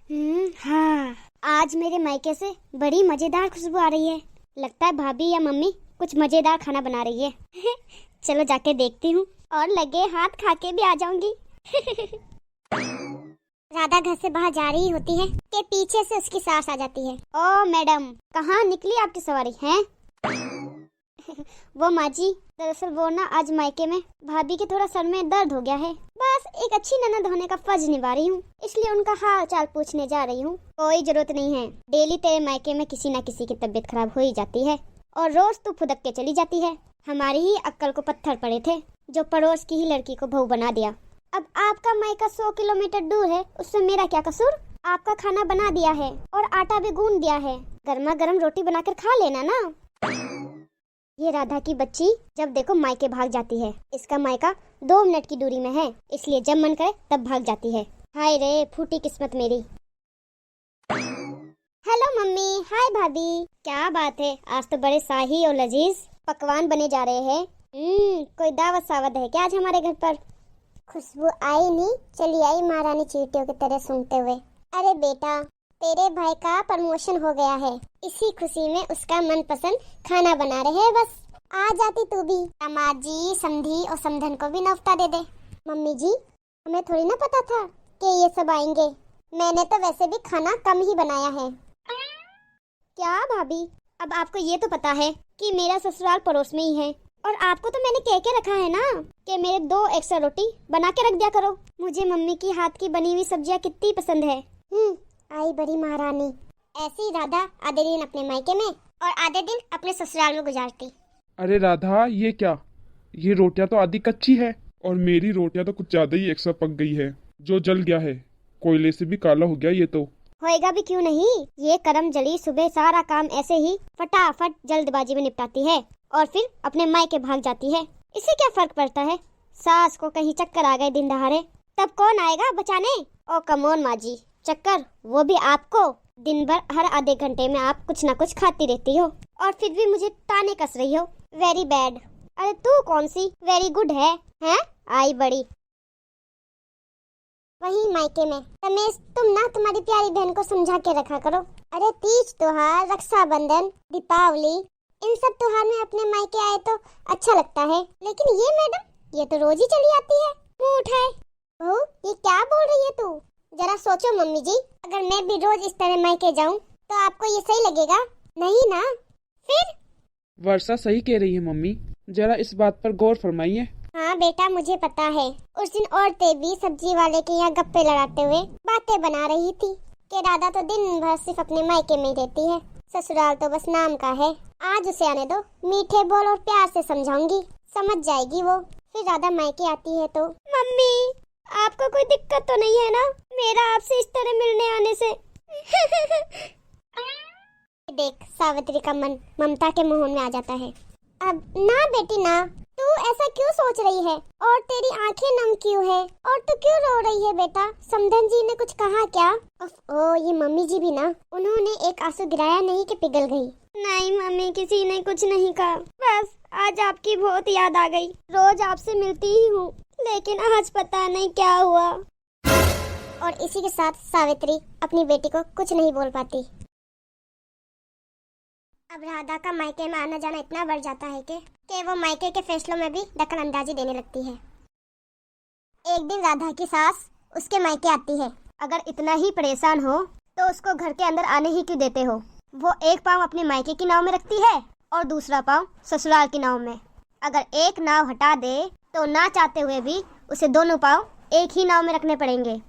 हाँ, आज मेरे मायके से बड़ी मजेदार खुशबू आ रही है। लगता है भाभी या मम्मी कुछ मजेदार खाना बना रही है। चलो जाके देखती हूँ और लगे हाथ खा के भी आ जाऊंगी। राधा घर से बाहर जा रही होती है कि पीछे से उसकी सास आ जाती है। ओ मैडम, कहाँ निकली आपकी सवारी है? वो माँ जी, दरअसल वो ना आज मायके में भाभी के थोड़ा सर में दर्द हो गया है। बस एक अच्छी ननद होने का फर्ज निभा रही हूँ, इसलिए उनका हाल चाल पूछने जा रही हूँ। कोई जरूरत नहीं है, डेली तेरे मायके में किसी न किसी की तबीयत खराब हो ही जाती है और रोज तू फुदक के चली जाती है। हमारी ही अक्कल को पत्थर पड़े थे जो पड़ोस की ही लड़की को बहू बना दिया। अब आपका मायका 100 किलोमीटर दूर है, उसमें मेरा क्या कसूर? आपका खाना बना दिया है और आटा भी गूंद दिया है, गर्मा गर्म रोटी बनाकर खा लेना ना। ये राधा की बच्ची जब देखो मायके भाग जाती है। इसका मायका 2 मिनट की दूरी में है, इसलिए जब मन करे तब भाग जाती है। हाय रे फूटी किस्मत मेरी। हेलो मम्मी, हाय भाभी। क्या बात है, आज तो बड़े शाही और लजीज पकवान बने जा रहे हैं। कोई दावत सावत है क्या आज हमारे घर पर? खुशबू आई नहीं, चली आई महारानी चींटियों की तरह सूंघते हुए। अरे बेटा, तेरे भाई का प्रमोशन हो गया है, इसी खुशी में उसका मनपसंद खाना बना रहे हैं। बस आ जाती तू भी, दामाद जी, समधी और समधन को भी न्योता दे दे। मम्मी जी, हमें थोड़ी ना पता था कि ये सब आएंगे। मैंने तो वैसे भी खाना कम ही बनाया है। क्या भाभी, अब आपको ये तो पता है कि मेरा ससुराल पड़ोस में ही है और आपको तो मैंने कह के रखा है ना कि मेरे 2 एक्स्ट्रा रोटी बना के रख दिया करो। मुझे मम्मी की हाथ की बनी हुई सब्जियां कितनी पसंद है। आई बड़ी महारानी। ऐसी राधा आधे दिन अपने मायके में और आधे दिन अपने ससुराल में गुजारती। अरे राधा, ये क्या? ये रोटियां तो आधी कच्ची है और मेरी रोटियां तो कुछ ज्यादा ही एक्स्ट्रा पक गई है, जो जल गया है। कोयले से भी काला हो गया ये तो। होएगा भी क्यों नहीं, ये करम जली सुबह सारा काम ऐसे ही फटाफट जल्दबाजी में निपटाती है और फिर अपने मायके भाग जाती है। इससे क्या फर्क पड़ता है? सास को कहीं चक्कर आ गए दिन दहाड़े, तब कौन आएगा बचाने? ओ कमोन माँ जी, चक्कर वो भी आपको। दिन भर हर आधे घंटे में आप कुछ ना कुछ खाती रहती हो और फिर भी मुझे ताने कस रही हो। Very bad. अरे तू कौन सी वेरी गुड है? हैं? आई बड़ी। वही मायके में रमेश, तुम ना तुम्हारी प्यारी बहन को समझा के रखा करो। अरे तीज त्योहार, रक्षाबंधन, दीपावली, इन सब त्योहार में अपने मायके आए तो अच्छा लगता है, लेकिन ये मैडम, ये तो रोज ही चली आती है। मुंह उठाए। बहू, ये क्या बोल रही है तू? जरा सोचो मम्मी जी, अगर मैं भी रोज इस तरह मायके जाऊं तो आपको ये सही लगेगा? नहीं ना? फिर वर्षा सही कह रही है मम्मी, जरा इस बात पर गौर फरमाइए। हाँ बेटा, मुझे पता है। उस दिन औरतें भी सब्जी वाले के यहाँ गप्पे लड़ाते हुए बातें बना रही थी कि राधा तो दिन भर सिर्फ अपने मायके में ही रहती है, ससुराल तो बस नाम का है। आज उसे आने दो, मीठे बोल और प्यार से समझाऊंगी, समझ जाएगी वो। फिर राधा मायके आती है तो। मम्मी, आपको कोई दिक्कत तो नहीं है ना मेरा आपसे इस तरह मिलने आने से? देख, सावित्री का मन ममता के मोहन में आ जाता है। अब ना बेटी ना, तू ऐसा क्यों सोच रही है और तेरी आंखें नम क्यों है और तू क्यों रो रही है बेटा? समधन जी ने कुछ कहा क्या? ओ ये मम्मी जी भी ना, उन्होंने एक आंसू गिराया नहीं कि पिघल गई। नहीं मम्मी, किसी ने कुछ नहीं कहा, बस आज आपकी बहुत याद आ गई। रोज आपसे मिलती ही हूँ, लेकिन आज पता नहीं क्या हुआ। और इसी के साथ सावित्री अपनी बेटी को कुछ नहीं बोल पाती। अब राधा का मायके में आना जाना इतना बढ़ जाता है कि वो मायके के फैसलों में भी दखल अंदाजी देने लगती है। एक दिन राधा की सास उसके मायके आती है। अगर इतना ही परेशान हो तो उसको घर के अंदर आने ही क्यों देते हो? वो एक पाँव अपने मायके की नाव में रखती है और दूसरा पाँव ससुराल की नाव में। अगर एक नाव हटा दे तो ना चाहते हुए भी उसे दोनों पाँव एक ही नाव में रखने पड़ेंगे।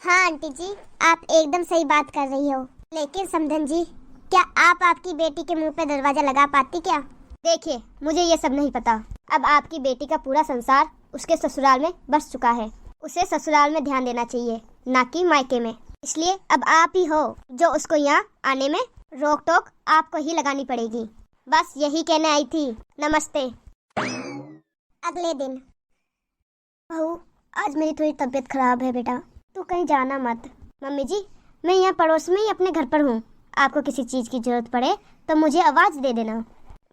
हाँ आंटी जी, आप एकदम सही बात कर रही हो, लेकिन समधन जी, क्या आप आपकी बेटी के मुंह पे दरवाजा लगा पाती क्या? देखिए, मुझे ये सब नहीं पता। अब आपकी बेटी का पूरा संसार उसके ससुराल में बस चुका है। उसे ससुराल में ध्यान देना चाहिए, ना कि मायके में। इसलिए अब आप ही हो जो उसको यहाँ आने में रोक टोक आपको ही लगानी पड़ेगी। बस यही कहने आई थी। नमस्ते। अगले दिन। बहू, आज मेरी थोड़ी तबीयत खराब है बेटा, तू कहीं जाना मत। मम्मी जी, मैं यहाँ पड़ोस में ही अपने घर पर हूँ, आपको किसी चीज़ की जरूरत पड़े तो मुझे आवाज़ दे देना।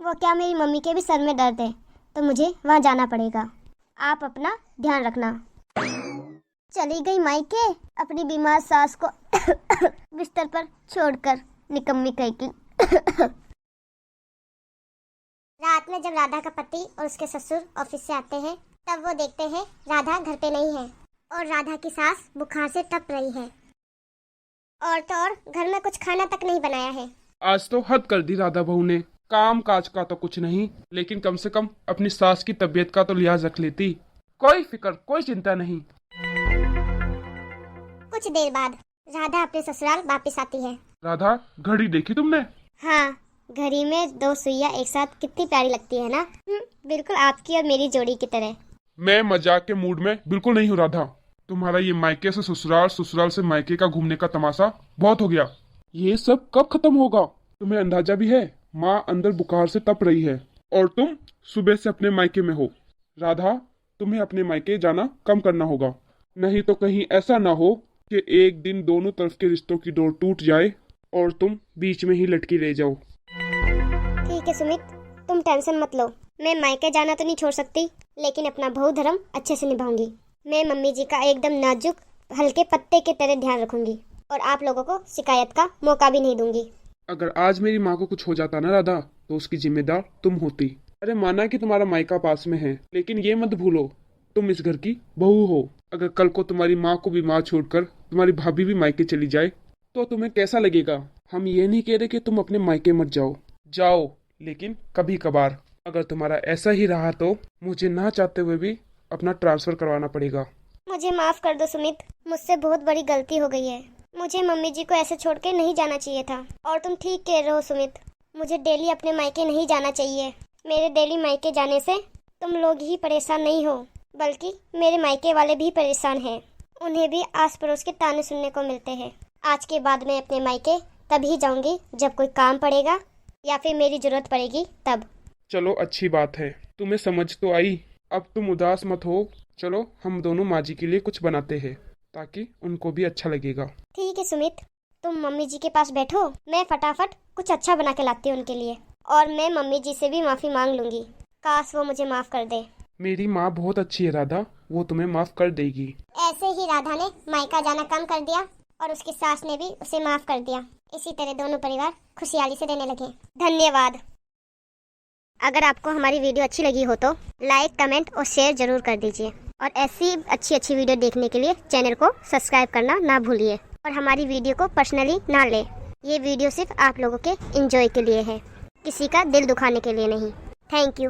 वो क्या, मेरी मम्मी के भी सर में दर्द है तो मुझे वहाँ जाना पड़ेगा। आप अपना ध्यान रखना। चली गई मायके अपनी बीमार सास को बिस्तर पर छोड़कर, निकम्मी कहीं की। रात में जब राधा का पति और उसके ससुर ऑफिस से आते हैं तब वो देखते हैं राधा घर पे नहीं है और राधा की सास बुखार से टप रही है। और तो और घर में कुछ खाना तक नहीं बनाया है। आज तो हद कर दी राधा बहू ने। काम काज का तो कुछ नहीं, लेकिन कम से कम अपनी सास की तबीयत का तो लिहाज रख लेती। कोई फिक्र, कोई चिंता नहीं। कुछ देर बाद राधा अपने ससुराल वापस आती है। राधा, घड़ी देखी तुमने? हाँ, घड़ी में 2 सुइयां एक साथ कितनी प्यारी लगती है ना। बिल्कुल आपकी और मेरी जोड़ी की तरह। मैं मजाक के मूड में बिल्कुल नहीं हूँ राधा। तुम्हारा ये मायके से ससुराल, ससुराल से मायके का घूमने का तमाशा बहुत हो गया। ये सब कब खत्म होगा? तुम्हें अंदाजा भी है माँ अंदर बुखार से तप रही है और तुम सुबह से अपने मायके में हो। राधा, तुम्हें अपने मायके जाना कम करना होगा, नहीं तो कहीं ऐसा ना हो कि एक दिन दोनों तरफ के रिश्तों की डोर टूट जाए और तुम बीच में ही लटकी रह जाओ। ठीक है सुमित, तुम टेंशन मत लो। मैं मायके जाना तो नहीं छोड़ सकती, लेकिन अपना बहु धर्म अच्छे से निभाऊंगी। मैं मम्मी जी का एकदम नाजुक हल्के पत्ते की तरह ध्यान रखूंगी और आप लोगों को शिकायत का मौका भी नहीं दूंगी। अगर आज मेरी माँ को कुछ हो जाता ना राधा, तो उसकी जिम्मेदार तुम होती। अरे माना कि तुम्हारा मायका पास में है, लेकिन ये मत भूलो तुम इस घर की बहू हो। अगर कल को तुम्हारी माँ को बीमार छोड़कर तुम्हारी भाभी भी मायके चली जाए तो तुम्हें कैसा लगेगा? हम ये नहीं कह रहे कि तुम अपने मायके मत जाओ, लेकिन कभी कभार अगर तुम्हारा ऐसा ही रहा तो मुझे ना चाहते हुए भी अपना ट्रांसफर करवाना पड़ेगा। मुझे माफ कर दो सुमित, मुझसे बहुत बड़ी गलती हो गई है। मुझे मम्मी जी को ऐसे छोड़ के नहीं जाना चाहिए था। और तुम ठीक कह रहे हो सुमित, मुझे डेली अपने मायके नहीं जाना चाहिए। मेरे डेली मायके जाने से तुम लोग ही परेशान नहीं हो, बल्कि मेरे मायके वाले भी परेशान हैं। उन्हें भी आस पड़ोस के ताने सुनने को मिलते हैं। आज के बाद मैं अपने मायके तभी जाऊंगी जब कोई काम पड़ेगा या फिर मेरी जरूरत पड़ेगी तब। चलो अच्छी बात है, तुम्हें समझ तो आई। अब तुम उदास मत हो। चलो हम दोनों माँ जी के लिए कुछ बनाते हैं ताकि उनको भी अच्छा लगेगा। ठीक है सुमित, तुम मम्मी जी के पास बैठो, मैं फटाफट कुछ अच्छा बना के लाती हूँ उनके लिए। और मैं मम्मी जी से भी माफी मांग लूंगी, काश वो मुझे माफ कर दे। मेरी माँ बहुत अच्छी है राधा, वो तुम्हें माफ कर देगी। ऐसे ही राधा ने मायका जाना कम कर दिया और उसकी सास ने भी उसे माफ कर दिया। इसी तरह दोनों परिवार खुशहाली से रहने लगे। धन्यवाद। अगर आपको हमारी वीडियो अच्छी लगी हो तो लाइक, कमेंट और शेयर जरूर कर दीजिए। और ऐसी अच्छी वीडियो देखने के लिए चैनल को सब्सक्राइब करना ना भूलिए। और हमारी वीडियो को पर्सनली ना ले, ये वीडियो सिर्फ आप लोगों के एंजॉय के लिए है, किसी का दिल दुखाने के लिए नहीं। Thank you.